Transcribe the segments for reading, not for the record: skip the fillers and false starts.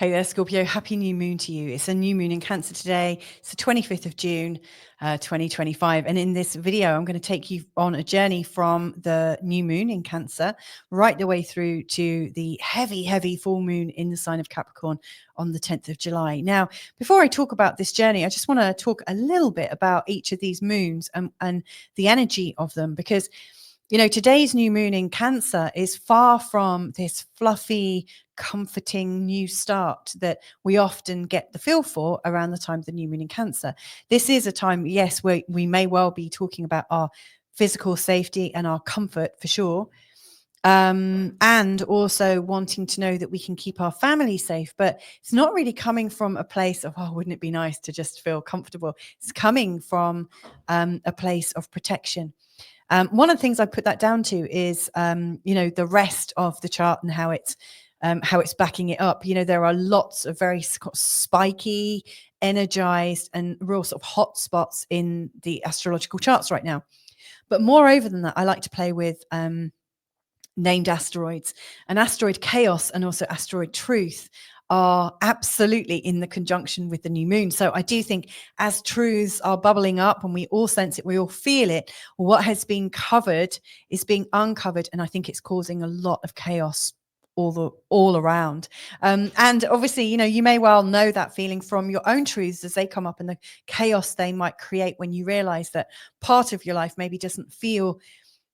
Hey there, Scorpio. Happy new moon to you. It's a new moon in Cancer today. It's the 25th of June, 2025. And in this video, I'm going to take you on a journey from the new moon in Cancer right the way through to the heavy, heavy full moon in the sign of Capricorn on the 10th of July. Now, before I talk about this journey, I just want to talk a little bit about each of these moons and the energy of them, because today's new moon in Cancer is far from this fluffy, comforting new start that we often get the feel for around the time of the new moon in Cancer. This is a time, yes, where we may well be talking about our physical safety and our comfort for sure. And also wanting to know that we can keep our family safe, but it's not really coming from a place of, oh, wouldn't it be nice to just feel comfortable? It's coming from a place of protection. One of the things I put that down to is, the rest of the chart and how it's backing it up. There are lots of very spiky, energized, and real sort of hot spots in the astrological charts right now. But moreover than that, I like to play with named asteroids, and asteroid chaos and also asteroid truth are absolutely in the conjunction with the new moon. So I do think as truths are bubbling up and we all sense it, we all feel it, what has been covered is being uncovered. And I think it's causing a lot of chaos all around. And obviously, you may well know that feeling from your own truths as they come up and the chaos they might create when you realize that part of your life maybe doesn't feel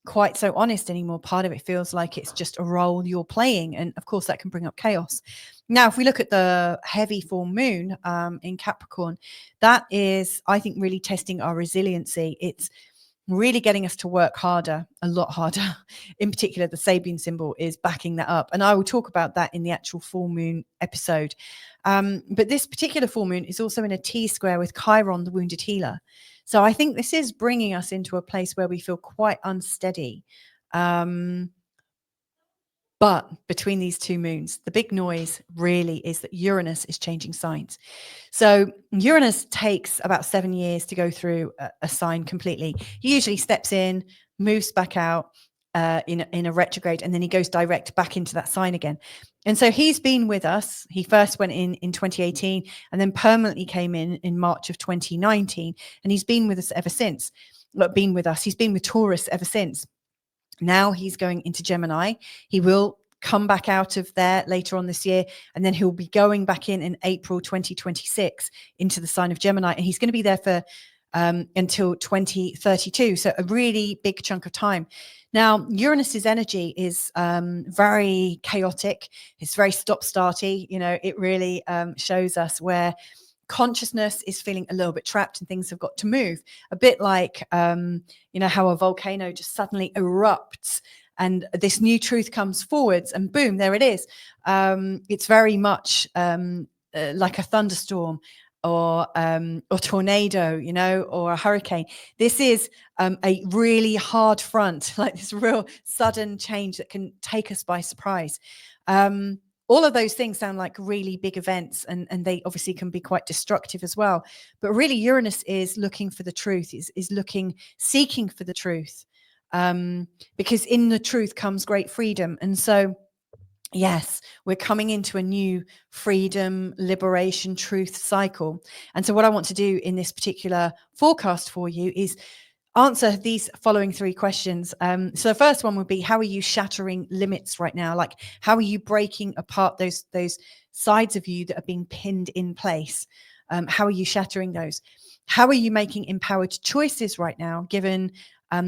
quite so honest anymore. Part of it feels like it's just a role you're playing, and of course that can bring up chaos. Now, if we look at the heavy full moon in Capricorn, that is, I think, really testing our resiliency. It's really getting us to work harder, a lot harder. In particular, the Sabian symbol is backing that up, and I will talk about that in the actual full moon episode. But this particular full moon is also in a T-square with Chiron, the wounded healer. So I think this is bringing us into a place where we feel quite unsteady. But between these two moons, the big noise really is that Uranus is changing signs. So Uranus takes about 7 years to go through a sign completely. He usually steps in, moves back out in a retrograde, and then he goes direct back into that sign again. And so he's been with us. He first went in 2018 and then permanently came in March of 2019. And he's been with us ever since. He's been with Taurus ever since. Now he's going into Gemini. He will come back out of there later on this year, and then he'll be going back in April 2026 into the sign of Gemini, and he's going to be there for until 2032. So a really big chunk of time. Now, Uranus's energy is very chaotic. It's very stop-starty. It really shows us where consciousness is feeling a little bit trapped and things have got to move, a bit like how a volcano just suddenly erupts and this new truth comes forwards and boom, there it is. It's very much like a thunderstorm or tornado, or a hurricane. This is a really hard front, like this real sudden change that can take us by surprise. All of those things sound like really big events, and they obviously can be quite destructive as well. But really, Uranus is looking for the truth, is seeking for the truth, because in the truth comes great freedom. And so, yes, we're coming into a new freedom, liberation, truth cycle. And so what I want to do in this particular forecast for you is answer these following 3 questions. So the first one would be, how are you shattering limits right now? Like, how are you breaking apart those sides of you that are being pinned in place? How are you shattering those? How are you making empowered choices right now, given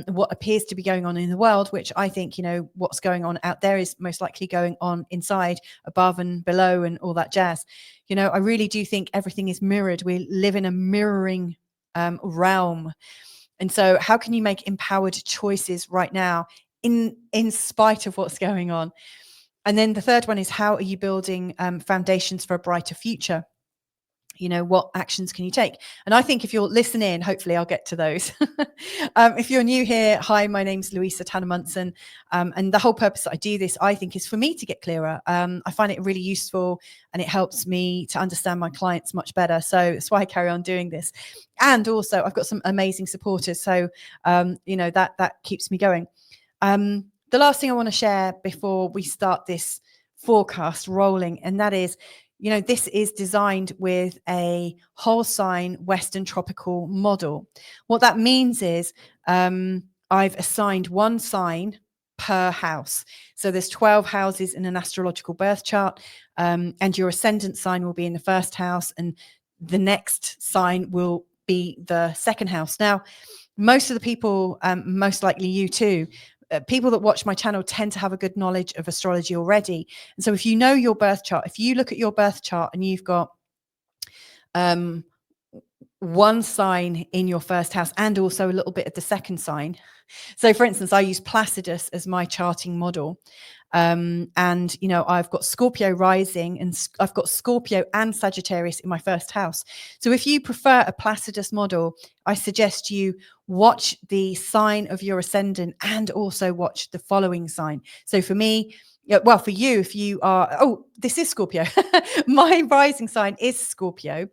what appears to be going on in the world, which I think, what's going on out there is most likely going on inside, above and below and all that jazz. I really do think everything is mirrored. We live in a mirroring realm. And so how can you make empowered choices right now in spite of what's going on? And then the third one is, how are you building foundations for a brighter future? What actions can you take? And I think if you're listening, hopefully I'll get to those. If you're new here, hi, my name's Louisa Tanner Munson. And the whole purpose that I do this, I think, is for me to get clearer. I find it really useful and it helps me to understand my clients much better. So that's why I carry on doing this. And also I've got some amazing supporters. So, that keeps me going. The last thing I want to share before we start this forecast rolling, and that is, you know, this is designed with a whole sign Western tropical model. What that means is I've assigned one sign per house. So there's 12 houses in an astrological birth chart, and your ascendant sign will be in the first house, and the next sign will be the second house. Now, most of the people, most likely you too, people that watch my channel tend to have a good knowledge of astrology already. And so if you know your birth chart, if you look at your birth chart and you've got one sign in your first house and also a little bit of the second sign. So for instance, I use Placidus as my charting model. And, you know, I've got Scorpio rising and I've got Scorpio and Sagittarius in my first house. So if you prefer a Placidus model, I suggest you watch the sign of your ascendant and also watch the following sign. So for me, well, for you, if you are, oh, this is Scorpio. My rising sign is Scorpio.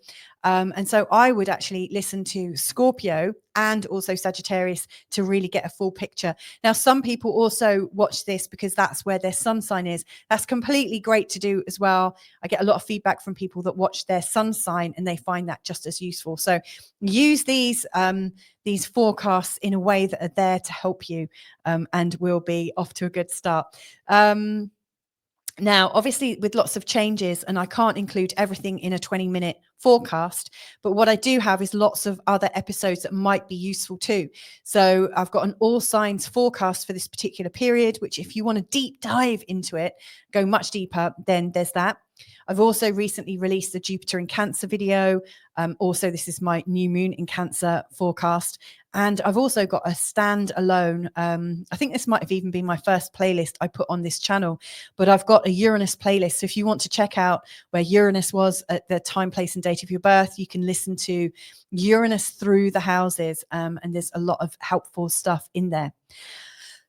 And so I would actually listen to Scorpio and also Sagittarius to really get a full picture. Now, some people also watch this because that's where their sun sign is. That's completely great to do as well. I get a lot of feedback from people that watch their sun sign and they find that just as useful. So use these forecasts in a way that are there to help you, and we'll be off to a good start. Now, obviously, with lots of changes, and I can't include everything in a 20-minute forecast, but what I do have is lots of other episodes that might be useful too. So I've got an all signs forecast for this particular period, which if you want to deep dive into it, go much deeper, then there's that. I've also recently released a Jupiter in Cancer video. Also, this is my new moon in Cancer forecast. And I've also got a standalone, I think this might have even been my first playlist I put on this channel, but I've got a Uranus playlist. So if you want to check out where Uranus was at the time, place, and date of your birth, you can listen to Uranus through the houses. And there's a lot of helpful stuff in there.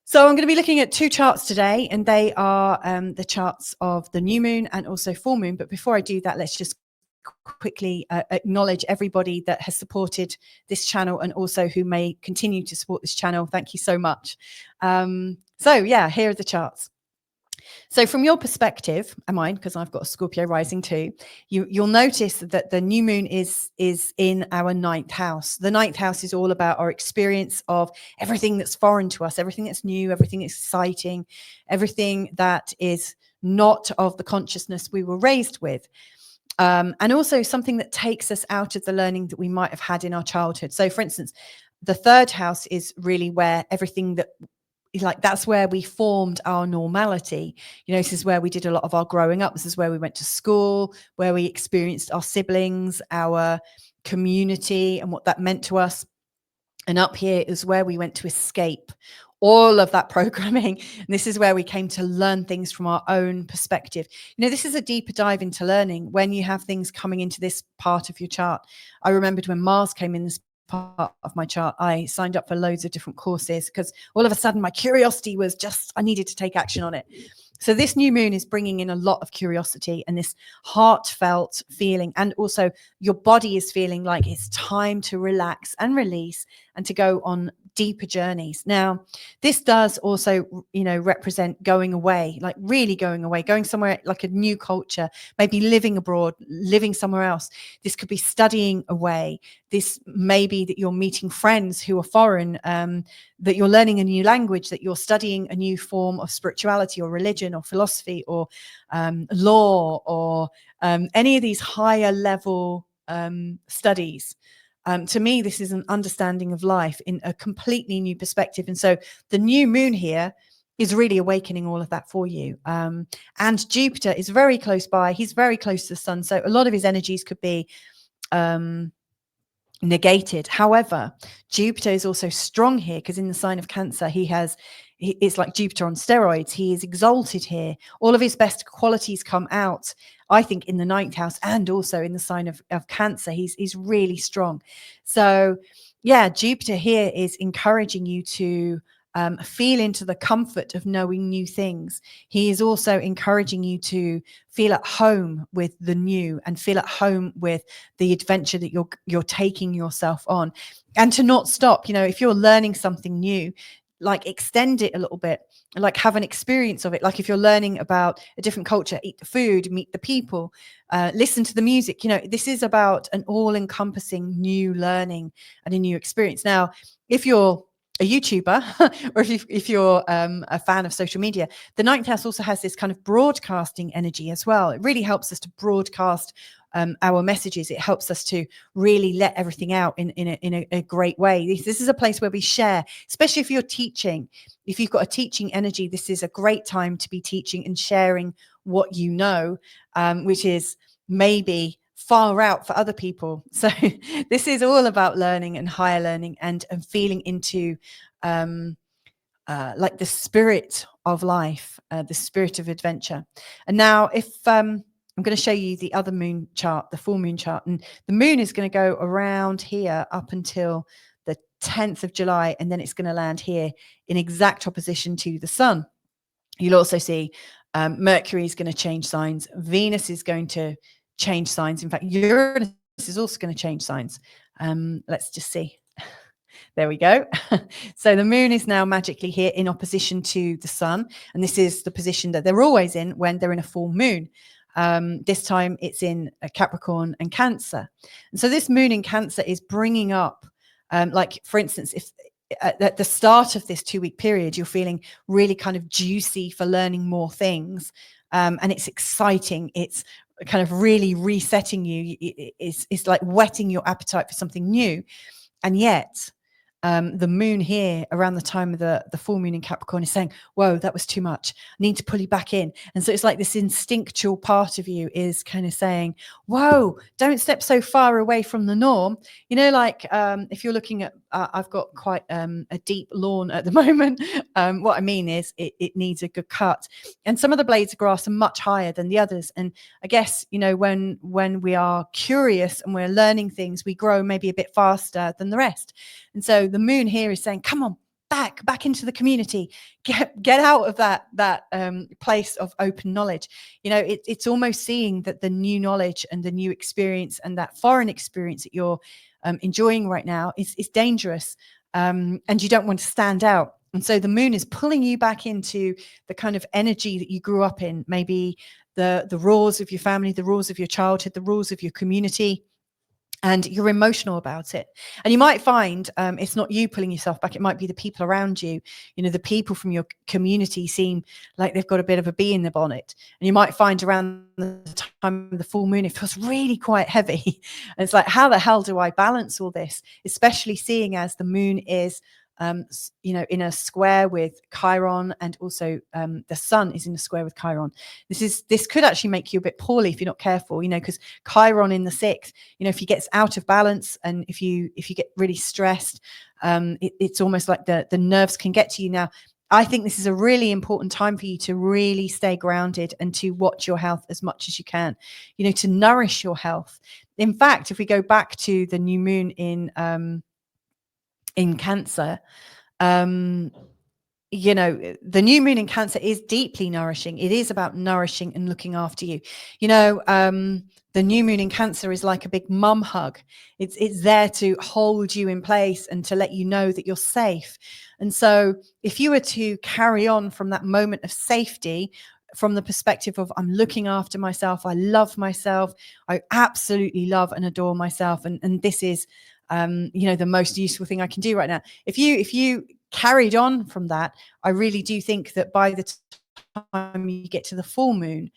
So I'm going to be looking at two charts today, and they are the charts of the new moon and also full moon. But before I do that, let's just quickly acknowledge everybody that has supported this channel and also who may continue to support this channel. Thank you so much. So yeah, here are the charts. So from your perspective, and mine, because I've got a Scorpio rising too, you'll notice that the new moon is in our 9th house. The 9th house is all about our experience of everything that's foreign to us, everything that's new, everything exciting, everything that is not of the consciousness we were raised with. And also something that takes us out of the learning that we might have had in our childhood. So for instance, the 3rd house is really where everything that, like, that's where we formed our normality. You know, this is where we did a lot of our growing up. This is where we went to school, where we experienced our siblings, our community, and what that meant to us. And up here is where we went to escape all of that programming. And this is where we came to learn things from our own perspective. You know, this is a deeper dive into learning when you have things coming into this part of your chart. I remembered when Mars came in this part of my chart, I signed up for loads of different courses because all of a sudden my curiosity was just, I needed to take action on it. So this new moon is bringing in a lot of curiosity and this heartfelt feeling. And also your body is feeling like it's time to relax and release and to go on deeper journeys. Now, this does also, you know, represent going away, like really going away, going somewhere like a new culture, maybe living abroad, living somewhere else. This could be studying away. This may be that you're meeting friends who are foreign, that you're learning a new language, that you're studying a new form of spirituality or religion or philosophy or law or any of these higher level studies. To me, this is an understanding of life in a completely new perspective. And so the new moon here is really awakening all of that for you. And Jupiter is very close by. He's very close to the sun. So a lot of his energies could be negated. However, Jupiter is also strong here because in the sign of Cancer, it's like Jupiter on steroids. He is exalted here. All of his best qualities come out, I think, in the 9th house and also in the sign of Cancer. He's really strong. So yeah, Jupiter here is encouraging you to feel into the comfort of knowing new things. He is also encouraging you to feel at home with the new and feel at home with the adventure that you're taking yourself on, and to not stop. You know, if you're learning something new, like extend it a little bit, like have an experience of it. Like if you're learning about a different culture, eat the food, meet the people, listen to the music. You know, this is about an all-encompassing new learning and a new experience. Now, if you're a YouTuber or if you're a fan of social media, the ninth house also has this kind of broadcasting energy as well. It really helps us to broadcast our messages. It helps us to really let everything out in a great way. This is a place where we share, especially if you're teaching. If you've got a teaching energy, this is a great time to be teaching and sharing what you know, which is maybe far out for other people. So this is all about learning and higher learning and feeling into like the spirit of life, the spirit of adventure. And now if I'm going to show you the other moon chart, the full moon chart, and the moon is going to go around here up until the 10th of July, and then it's going to land here in exact opposition to the sun. You'll also see Mercury is going to change signs. Venus is going to change signs. In fact, Uranus is also going to change signs. Let's just see. There we go. So the moon is now magically here in opposition to the sun. And this is the position that they're always in when they're in a full moon. This time it's in Capricorn and Cancer. And so this moon in Cancer is bringing up, like, for instance, if at the start of this 2-week period, you're feeling really kind of juicy for learning more things. And it's exciting. It's kind of really resetting you. It's like whetting your appetite for something new. And yet the moon here around the time of the full moon in Capricorn is saying, whoa, that was too much. I need to pull you back in. And so it's like this instinctual part of you is kind of saying, whoa, don't step so far away from the norm. You know, like if you're looking at, I've got quite a deep lawn at the moment. What I mean is it needs a good cut. And some of the blades of grass are much higher than the others. And I guess, you know, when we are curious and we're learning things, we grow maybe a bit faster than the rest. And so the moon here is saying, come on, back into the community, get out of that place of open knowledge. You know, it's almost seeing that the new knowledge and the new experience and that foreign experience that you're enjoying right now is dangerous, and you don't want to stand out. And so the moon is pulling you back into the kind of energy that you grew up in, maybe the rules of your family, the rules of your childhood, the rules of your community. And you're emotional about it. And you might find it's not you pulling yourself back. It might be the people around you. You know, the people from your community seem like they've got a bit of a bee in the bonnet. And you might find around the time of the full moon, it feels really quite heavy. And it's like, how the hell do I balance all this? Especially seeing as the moon is you know, in a square with Chiron, and also the sun is in a square with Chiron. This could actually make you a bit poorly if you're not careful, you know, because Chiron in the 6th, you know, if he gets out of balance and if you get really stressed, it's almost like the nerves can get to you. Now, I think this is a really important time for you to really stay grounded and to watch your health as much as you can, you know, to nourish your health. In fact, if we go back to the new moon in Cancer, you know, the new moon in Cancer is deeply nourishing. It is about nourishing and looking after you. You know, the new moon in Cancer is like a big mum hug. It's there to hold you in place and to let you know that you're safe. And so if you were to carry on from that moment of safety, from the perspective of I'm looking after myself, I love myself, I absolutely love and adore myself, and this is you know, the most useful thing I can do right now. If you carried on from that, I really do think that by the time you get to the full moon,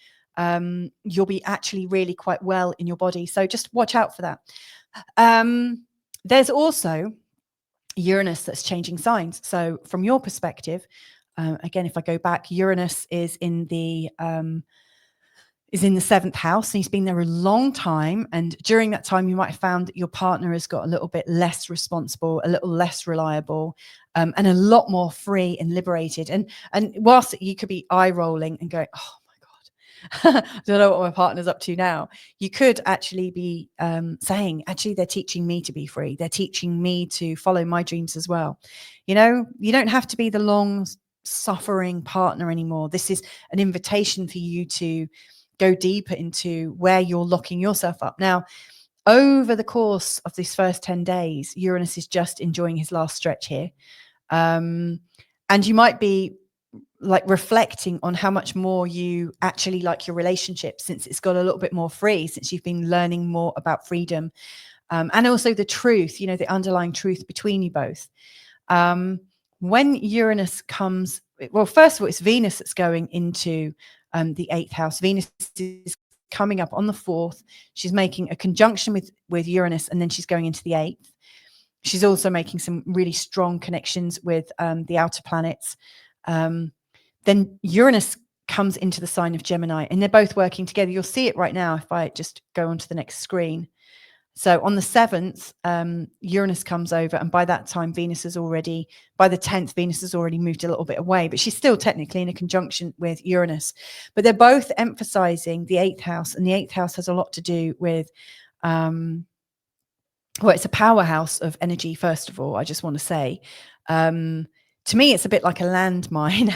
you'll be actually really quite well in your body. So just watch out for that. There's also Uranus that's changing signs. So from your perspective, again, if I go back, Uranus is in the 7th house, and he's been there a long time. And during that time, you might have found that your partner has got a little bit less responsible, a little less reliable, and a lot more free and liberated. And whilst you could be eye rolling and going, oh my God, I don't know what my partner's up to now, you could actually be saying, actually, they're teaching me to be free. They're teaching me to follow my dreams as well. You know, you don't have to be the long suffering partner anymore. This is an invitation for you to go deeper into where you're locking yourself up. Now, over the course of these first 10 days, Uranus is just enjoying his last stretch here. And you might be like reflecting on how much more you actually like your relationship, since it's got a little bit more free, since you've been learning more about freedom, and also the truth, the underlying truth between you both. When Uranus comes, well, first of all, it's Venus that's going into the 8th house. Venus is coming up on the 4th. She's making a conjunction with Uranus, and then she's going into the 8th. She's also making some really strong connections with the outer planets. Then Uranus comes into the sign of Gemini, and they're both working together. You'll see it right now if I just go on to the next screen. So on the 7th, Uranus comes over, and by that time, by the 10th, Venus has already moved a little bit away, but she's still technically in a conjunction with Uranus. But they're both emphasizing the 8th house, and the 8th house has a lot to do with, it's a powerhouse of energy, first of all, I just want to say. To me, it's a bit like a landmine.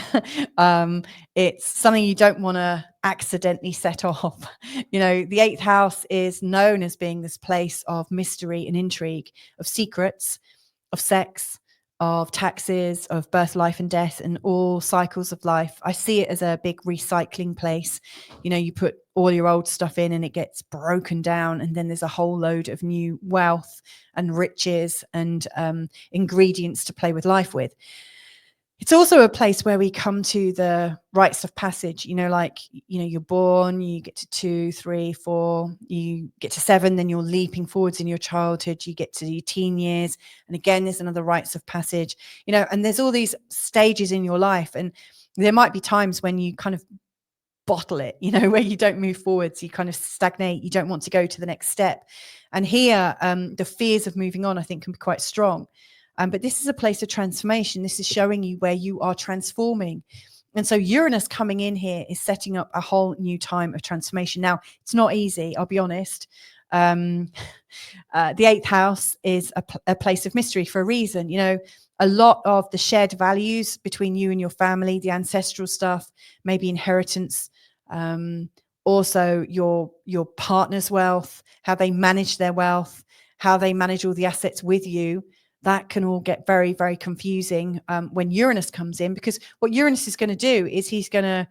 It's something you don't want to accidentally set off. The 8th house is known as being this place of mystery and intrigue, of secrets, of sex, of taxes, of birth, life, and death, and all cycles of life. I see it as a big recycling place. You put all your old stuff in and it gets broken down, and then there's a whole load of new wealth and riches and ingredients to play with life with. It's also a place where we come to the rites of passage, you're born, you get to 2, 3, 4, you get to 7, then you're leaping forwards in your childhood, you get to your teen years. And again, there's another rites of passage, and there's all these stages in your life. And there might be times when you kind of bottle it, where you don't move forwards, you kind of stagnate, you don't want to go to the next step. And here, the fears of moving on, I think, can be quite strong. But this is a place of transformation. This is showing you where you are transforming. And so Uranus coming in here is setting up a whole new time of transformation. Now, it's not easy, I'll be honest. The 8th house is a place of mystery for a reason. A lot of the shared values between you and your family, the ancestral stuff, maybe inheritance, also your partner's wealth, how they manage their wealth, how they manage all the assets with you. That can all get very, very confusing when Uranus comes in, because what Uranus is going to do is he's going to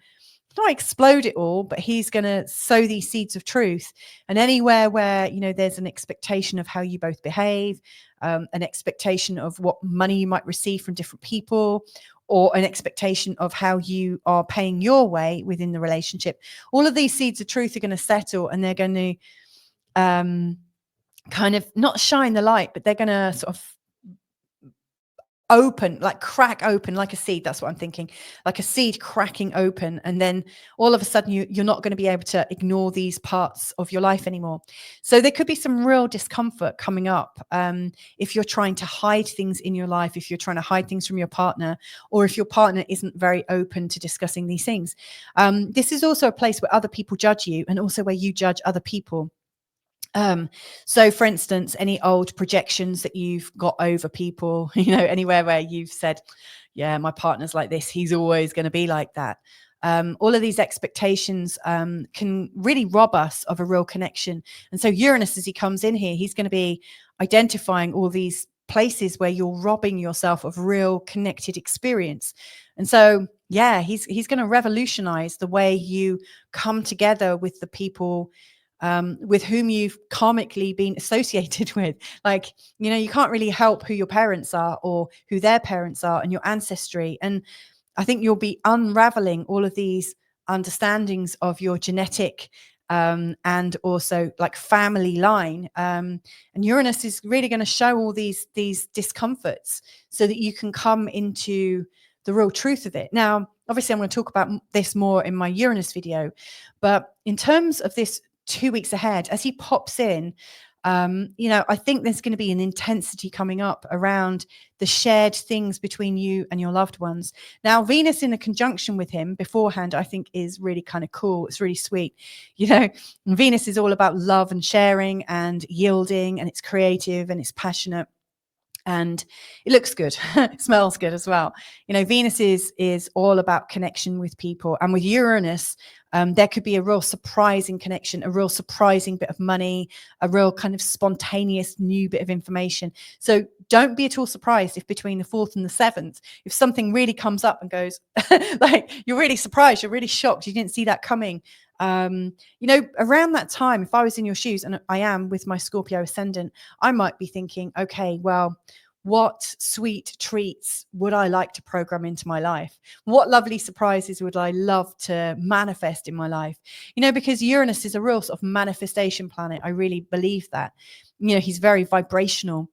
not explode it all, but he's going to sow these seeds of truth. And anywhere where, there's an expectation of how you both behave, an expectation of what money you might receive from different people, or an expectation of how you are paying your way within the relationship, all of these seeds of truth are going to settle, and they're going to kind of not shine the light, but they're going to sort of open, like crack open like a seed. That's what I'm thinking, like a seed cracking open. And then all of a sudden you're not going to be able to ignore these parts of your life anymore. So there could be some real discomfort coming up if you're trying to hide things in your life, if you're trying to hide things from your partner, or if your partner isn't very open to discussing these things. This is also a place where other people judge you, and also where you judge other people. So for instance, any old projections that you've got over people, anywhere where you've said, yeah, my partner's like this, he's always going to be like that. All of these expectations can really rob us of a real connection. And so Uranus, as he comes in here, he's going to be identifying all these places where you're robbing yourself of real connected experience. And so, yeah, he's going to revolutionize the way you come together with the people with whom you've karmically been associated with. Like, you can't really help who your parents are or who their parents are and your ancestry. And I think you'll be unraveling all of these understandings of your genetic and also like family line. And Uranus is really going to show all these discomforts so that you can come into the real truth of it. Now, obviously, I'm going to talk about this more in my Uranus video, but in terms of this 2 weeks ahead, as he pops in, I think there's going to be an intensity coming up around the shared things between you and your loved ones. Now, Venus in a conjunction with him beforehand, I think, is really kind of cool. It's really sweet. Venus is all about love and sharing and yielding, and it's creative and it's passionate. and it looks good. It smells good as well. Venus is all about connection with people, and with Uranus, there could be a real surprising connection, a real surprising bit of money, a real kind of spontaneous new bit of information. So don't be at all surprised if between the 4th and the 7th, if something really comes up and goes, like, you're really surprised, you're really shocked, you didn't see that coming. Around that time, if I was in your shoes, and I am with my Scorpio ascendant, I might be thinking, okay, well, what sweet treats would I like to program into my life? What lovely surprises would I love to manifest in my life? Because Uranus is a real sort of manifestation planet. I really believe that. He's very vibrational.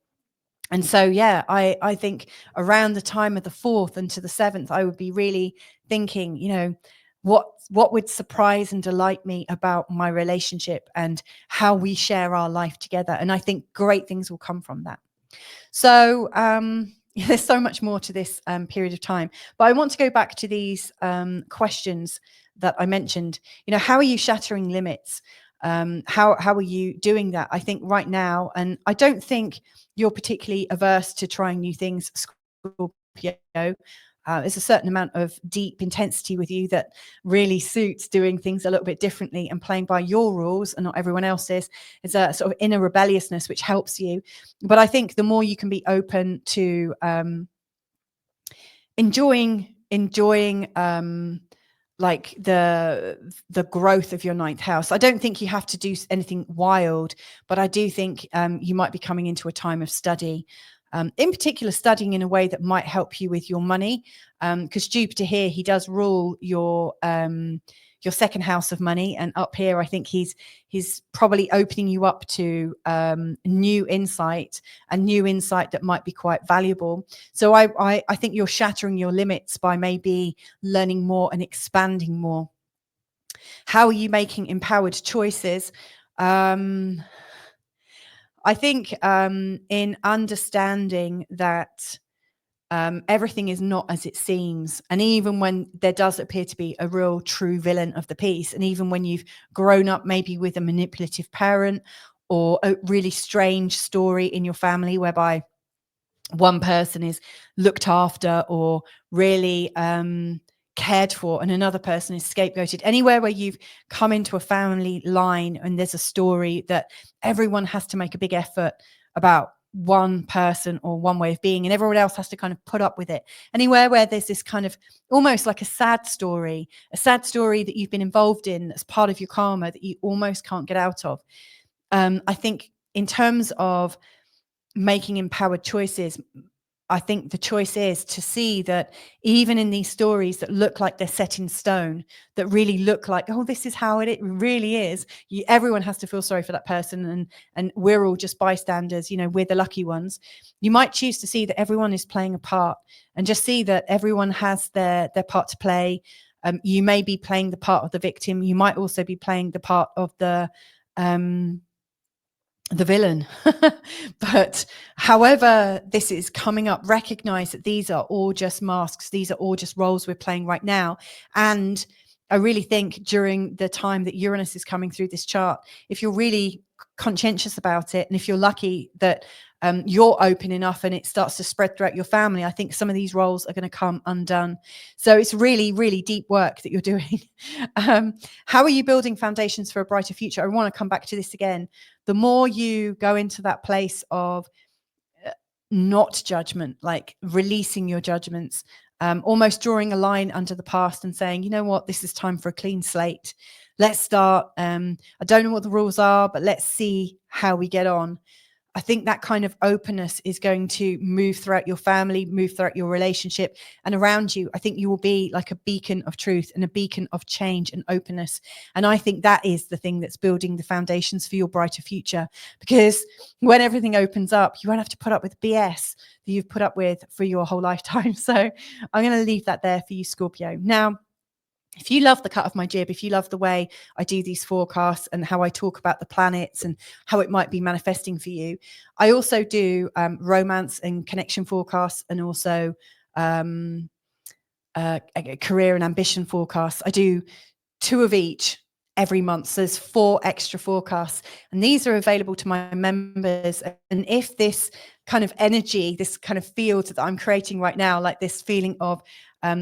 And so, yeah, I think around the time of the 4th and to the 7th, I would be really thinking, what would surprise and delight me about my relationship and how we share our life together. And I think great things will come from that. So there's so much more to this period of time. But I want to go back to these questions that I mentioned. How are you shattering limits? How are you doing that? I think right now, and I don't think you're particularly averse to trying new things, Scorpio. There's a certain amount of deep intensity with you that really suits doing things a little bit differently and playing by your rules and not everyone else's. It's a sort of inner rebelliousness which helps you. But I think the more you can be open to enjoying like the growth of your 9th house. I don't think you have to do anything wild, but I do think you might be coming into a time of study. In particular, studying in a way that might help you with your money, because Jupiter here, he does rule your 2nd house of money, and up here, I think he's probably opening you up to new insight that might be quite valuable. So I think you're shattering your limits by maybe learning more and expanding more. How are you making empowered choices? I think in understanding that everything is not as it seems, and even when there does appear to be a real true villain of the piece, and even when you've grown up maybe with a manipulative parent or a really strange story in your family whereby one person is looked after or really cared for and another person is scapegoated, anywhere where you've come into a family line and there's a story that everyone has to make a big effort about one person or one way of being and everyone else has to kind of put up with it, anywhere where there's this kind of almost like a sad story that you've been involved in as part of your karma that you almost can't get out of. I think in terms of making empowered choices, I think the choice is to see that even in these stories that look like they're set in stone, that really look like, oh, this is how it really is. Everyone has to feel sorry for that person, and we're all just bystanders. We're the lucky ones. You might choose to see that everyone is playing a part, and just see that everyone has their part to play. You may be playing the part of the victim. You might also be playing the part of the villain. But however this is coming up, recognize that these are all just masks. These are all just roles we're playing right now. And I really think during the time that Uranus is coming through this chart, if you're really conscientious about it, and if you're lucky that you're open enough and it starts to spread throughout your family, I think some of these roles are going to come undone. So it's really, really deep work that you're doing. How are you building foundations for a brighter future? I want to come back to this again. The more you go into that place of not judgment, like releasing your judgments, almost drawing a line under the past and saying, you know what, this is time for a clean slate. Let's start. I don't know what the rules are, but let's see how we get on. I think that kind of openness is going to move throughout your family, move throughout your relationship and around you. I think you will be like a beacon of truth and a beacon of change and openness. And I think that is the thing that's building the foundations for your brighter future, because when everything opens up, you won't have to put up with BS that you've put up with for your whole lifetime. So I'm going to leave that there for you, Scorpio. Now, if you love the cut of my jib, if you love the way I do these forecasts and how I talk about the planets and how it might be manifesting for you, I also do romance and connection forecasts, and also career and ambition forecasts. I do 2 of each. every month. So there's 4 extra forecasts, and these are available to my members. And if this kind of energy, this kind of field that I'm creating right now, like this feeling of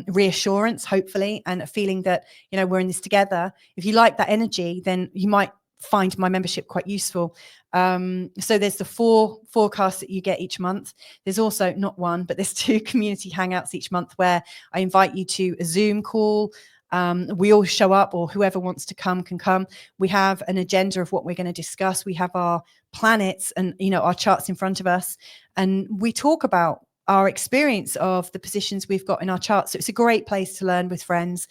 reassurance, hopefully, and a feeling that, you know, we're in this together, if you like that energy, then you might find my membership quite useful. So there's the 4 forecasts that you get each month. There's also not one, but there's 2 community hangouts each month where I invite you to a Zoom call. We all show up, or whoever wants to come can come. We have an agenda of what we're going to discuss. We have our planets and, you know, our charts in front of us, and we talk about our experience of the positions we've got in our charts. So it's a great place to learn with friends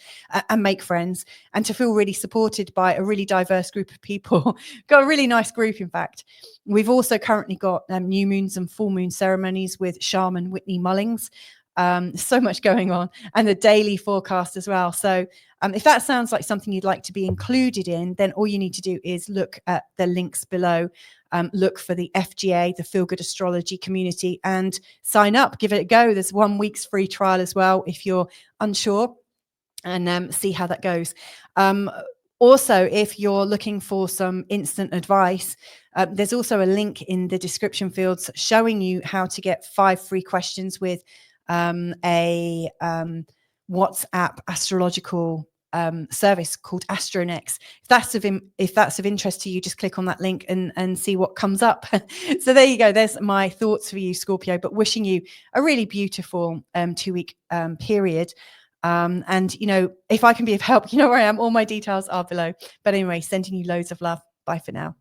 and make friends, and to feel really supported by a really diverse group of people. Got a really nice group, in fact. We've also currently got new moons and full moon ceremonies with shaman Whitney Mullings. So much going on, and the daily forecast as well. So if that sounds like something you'd like to be included in, then all you need to do is look at the links below. Look for the FGA, the Feel Good Astrology community, and sign up. Give it a go. There's 1 week's free trial as well if you're unsure, and see how that goes. Also, if you're looking for some instant advice, there's also a link in the description fields showing you how to get 5 free questions with a WhatsApp astrological service called Astronex. If that's of interest to you, just click on that link and see what comes up. So there you go. There's my thoughts for you, Scorpio, but wishing you a really beautiful 2-week period. And, you know, if I can be of help, you know where I am. All my details are below. But anyway, sending you loads of love. Bye for now.